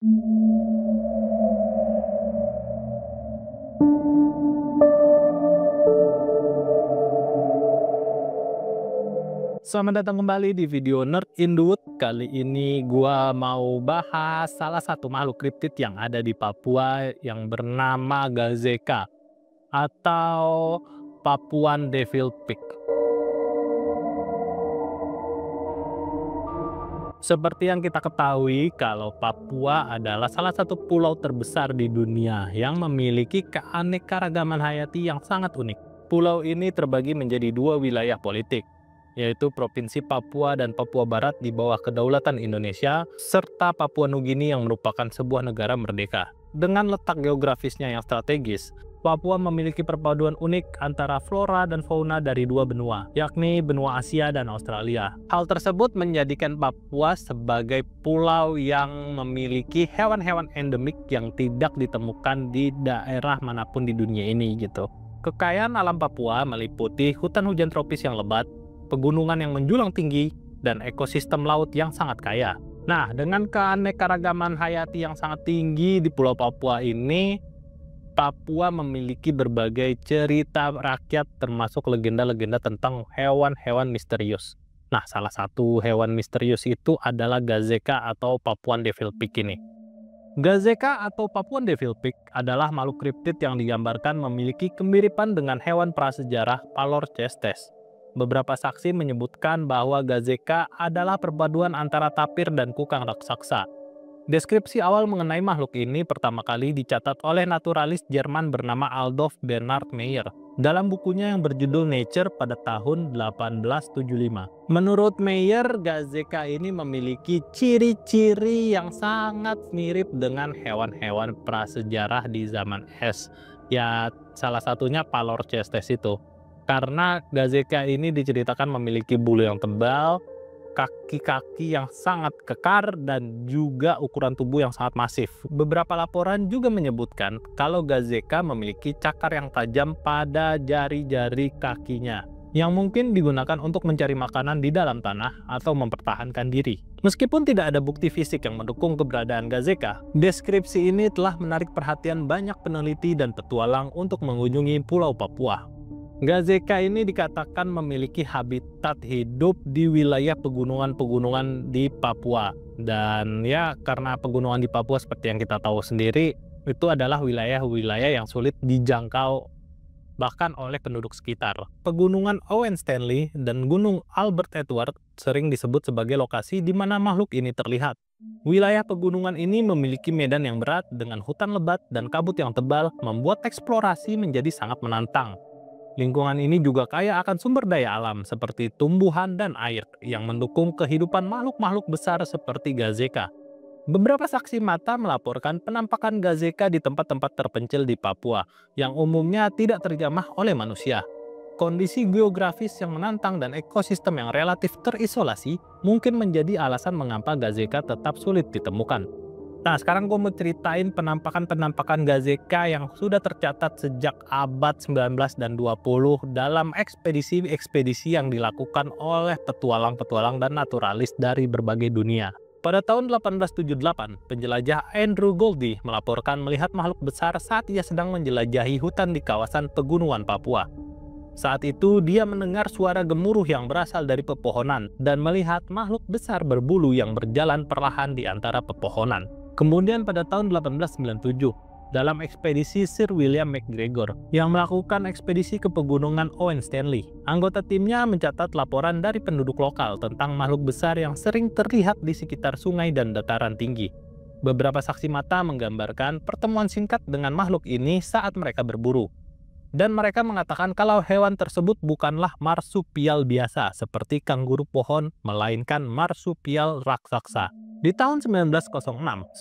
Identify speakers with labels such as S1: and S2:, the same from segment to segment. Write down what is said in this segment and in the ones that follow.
S1: Selamat datang kembali di video Nerd in the Wood. Kali ini gua mau bahas salah satu makhluk kriptid yang ada di Papua yang bernama Gazeka atau Papuan Devil Pig. Seperti yang kita ketahui, kalau Papua adalah salah satu pulau terbesar di dunia yang memiliki keanekaragaman hayati yang sangat unik. Pulau ini terbagi menjadi dua wilayah politik, yaitu Provinsi Papua dan Papua Barat di bawah kedaulatan Indonesia, serta Papua Nugini yang merupakan sebuah negara merdeka. Dengan letak geografisnya yang strategis, Papua memiliki perpaduan unik antara flora dan fauna dari dua benua, yakni benua Asia dan Australia. Hal tersebut menjadikan Papua sebagai pulau yang memiliki hewan-hewan endemik yang tidak ditemukan di daerah manapun di dunia ini gitu. Kekayaan alam Papua meliputi hutan hujan tropis yang lebat, pegunungan yang menjulang tinggi, dan ekosistem laut yang sangat kaya. Nah, dengan keanekaragaman hayati yang sangat tinggi di Pulau Papua ini, Papua memiliki berbagai cerita rakyat termasuk legenda-legenda tentang hewan-hewan misterius. Nah, salah satu hewan misterius itu adalah Gazeka atau Papuan Devil Pig ini. Gazeka atau Papuan Devil Pig adalah makhluk kriptid yang digambarkan memiliki kemiripan dengan hewan prasejarah Palorchestes. Beberapa saksi menyebutkan bahwa Gazeka adalah perpaduan antara tapir dan kukang raksasa. Deskripsi awal mengenai makhluk ini pertama kali dicatat oleh naturalis Jerman bernama Adolf Bernhard Meyer dalam bukunya yang berjudul Nature pada tahun 1875. Menurut Meyer, Gazeka ini memiliki ciri-ciri yang sangat mirip dengan hewan-hewan prasejarah di zaman es. Ya, salah satunya Palorchestes itu. Karena Gazeka ini diceritakan memiliki bulu yang tebal, kaki-kaki yang sangat kekar, dan juga ukuran tubuh yang sangat masif. Beberapa laporan juga menyebutkan kalau Gazeka memiliki cakar yang tajam pada jari-jari kakinya, yang mungkin digunakan untuk mencari makanan di dalam tanah atau mempertahankan diri. Meskipun tidak ada bukti fisik yang mendukung keberadaan Gazeka, deskripsi ini telah menarik perhatian banyak peneliti dan petualang untuk mengunjungi Pulau Papua. Gazeka ini dikatakan memiliki habitat hidup di wilayah pegunungan-pegunungan di Papua. Dan ya, karena pegunungan di Papua seperti yang kita tahu sendiri, itu adalah wilayah-wilayah yang sulit dijangkau bahkan oleh penduduk sekitar. Pegunungan Owen Stanley dan Gunung Albert Edward sering disebut sebagai lokasi di mana makhluk ini terlihat. Wilayah pegunungan ini memiliki medan yang berat dengan hutan lebat dan kabut yang tebal, membuat eksplorasi menjadi sangat menantang. Lingkungan ini juga kaya akan sumber daya alam seperti tumbuhan dan air yang mendukung kehidupan makhluk-makhluk besar seperti Gazeka. Beberapa saksi mata melaporkan penampakan Gazeka di tempat-tempat terpencil di Papua yang umumnya tidak terjamah oleh manusia. Kondisi geografis yang menantang dan ekosistem yang relatif terisolasi mungkin menjadi alasan mengapa Gazeka tetap sulit ditemukan. Nah, sekarang gue mau ceritain penampakan-penampakan Gazeka yang sudah tercatat sejak abad 19 dan 20 dalam ekspedisi-ekspedisi yang dilakukan oleh petualang-petualang dan naturalis dari berbagai dunia. Pada tahun 1878, penjelajah Andrew Goldie melaporkan melihat makhluk besar saat ia sedang menjelajahi hutan di kawasan pegunungan Papua. Saat itu, dia mendengar suara gemuruh yang berasal dari pepohonan dan melihat makhluk besar berbulu yang berjalan perlahan di antara pepohonan. Kemudian pada tahun 1897, dalam ekspedisi Sir William McGregor yang melakukan ekspedisi ke pegunungan Owen Stanley, anggota timnya mencatat laporan dari penduduk lokal tentang makhluk besar yang sering terlihat di sekitar sungai dan dataran tinggi. Beberapa saksi mata menggambarkan pertemuan singkat dengan makhluk ini saat mereka berburu. Dan mereka mengatakan kalau hewan tersebut bukanlah marsupial biasa seperti kanguru pohon, melainkan marsupial raksasa. Di tahun 1906,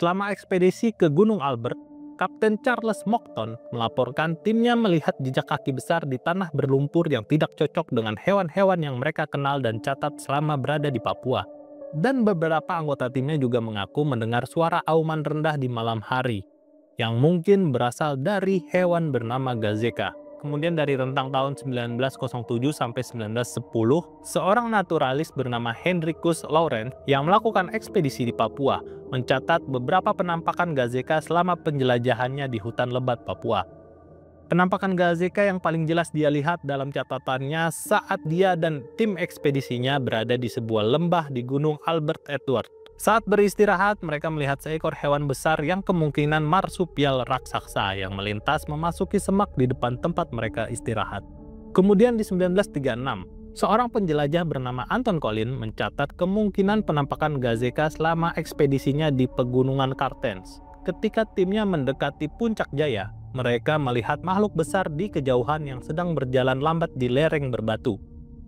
S1: selama ekspedisi ke Gunung Albert, Kapten Charles Monckton melaporkan timnya melihat jejak kaki besar di tanah berlumpur yang tidak cocok dengan hewan-hewan yang mereka kenal dan catat selama berada di Papua. Dan beberapa anggota timnya juga mengaku mendengar suara auman rendah di malam hari, yang mungkin berasal dari hewan bernama Gazeka. Kemudian dari rentang tahun 1907 sampai 1910, seorang naturalis bernama Hendrikus Lawrence yang melakukan ekspedisi di Papua mencatat beberapa penampakan gazeka selama penjelajahannya di hutan lebat Papua. Penampakan gazeka yang paling jelas dia lihat dalam catatannya saat dia dan tim ekspedisinya berada di sebuah lembah di Gunung Albert Edward. Saat beristirahat, mereka melihat seekor hewan besar yang kemungkinan marsupial raksasa yang melintas memasuki semak di depan tempat mereka istirahat. Kemudian di 1936, seorang penjelajah bernama Anton Collin mencatat kemungkinan penampakan gazeka selama ekspedisinya di Pegunungan Kartens. Ketika timnya mendekati Puncak Jaya, mereka melihat makhluk besar di kejauhan yang sedang berjalan lambat di lereng berbatu.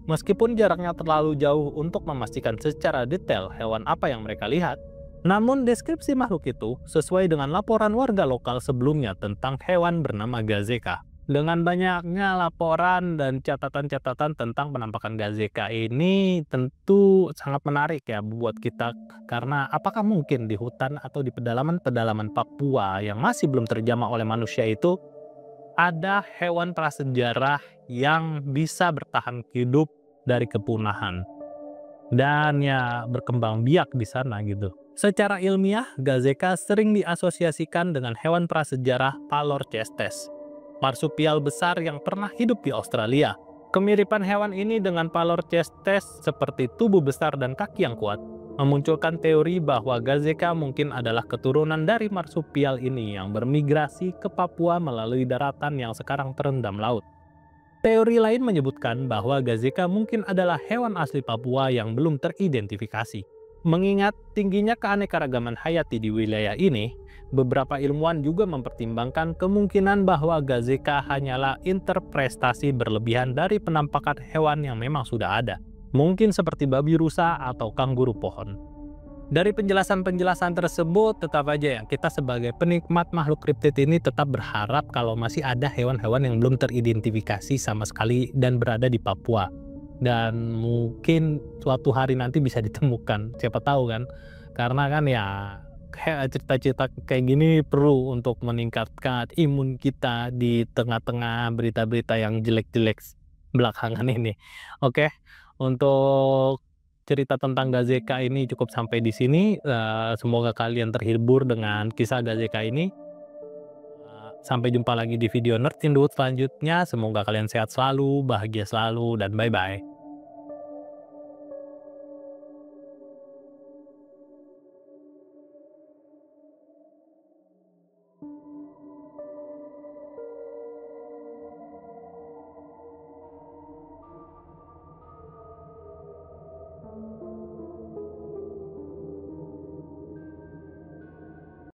S1: Meskipun jaraknya terlalu jauh untuk memastikan secara detail hewan apa yang mereka lihat, namun deskripsi makhluk itu sesuai dengan laporan warga lokal sebelumnya tentang hewan bernama gazeka. Dengan banyaknya laporan dan catatan-catatan tentang penampakan gazeka ini tentu sangat menarik ya buat kita, karena apakah mungkin di hutan atau di pedalaman-pedalaman Papua yang masih belum terjamah oleh manusia itu ada hewan prasejarah yang bisa bertahan hidup dari kepunahan dan ya berkembang biak di sana gitu. Secara ilmiah, gazeka sering diasosiasikan dengan hewan prasejarah Palorchestes, marsupial besar yang pernah hidup di Australia. Kemiripan hewan ini dengan Palorchestes seperti tubuh besar dan kaki yang kuat memunculkan teori bahwa gazeka mungkin adalah keturunan dari marsupial ini yang bermigrasi ke Papua melalui daratan yang sekarang terendam laut. Teori lain menyebutkan bahwa gazeka mungkin adalah hewan asli Papua yang belum teridentifikasi. Mengingat tingginya keanekaragaman hayati di wilayah ini, beberapa ilmuwan juga mempertimbangkan kemungkinan bahwa gazeka hanyalah interpretasi berlebihan dari penampakan hewan yang memang sudah ada. Mungkin seperti babi rusa atau kanguru pohon. Dari penjelasan-penjelasan tersebut, tetap aja ya, kita sebagai penikmat makhluk kriptid ini tetap berharap kalau masih ada hewan-hewan yang belum teridentifikasi sama sekali dan berada di Papua. Dan mungkin suatu hari nanti bisa ditemukan, siapa tahu kan. Karena kan ya, cerita-cerita kayak gini perlu untuk meningkatkan imun kita di tengah-tengah berita-berita yang jelek-jelek belakangan ini. Oke. Untuk cerita tentang gazeka ini cukup sampai di sini. Semoga kalian terhibur dengan kisah gazeka ini. Sampai jumpa lagi di video Nerd in the Woods selanjutnya. Semoga kalian sehat selalu, bahagia selalu, dan bye-bye.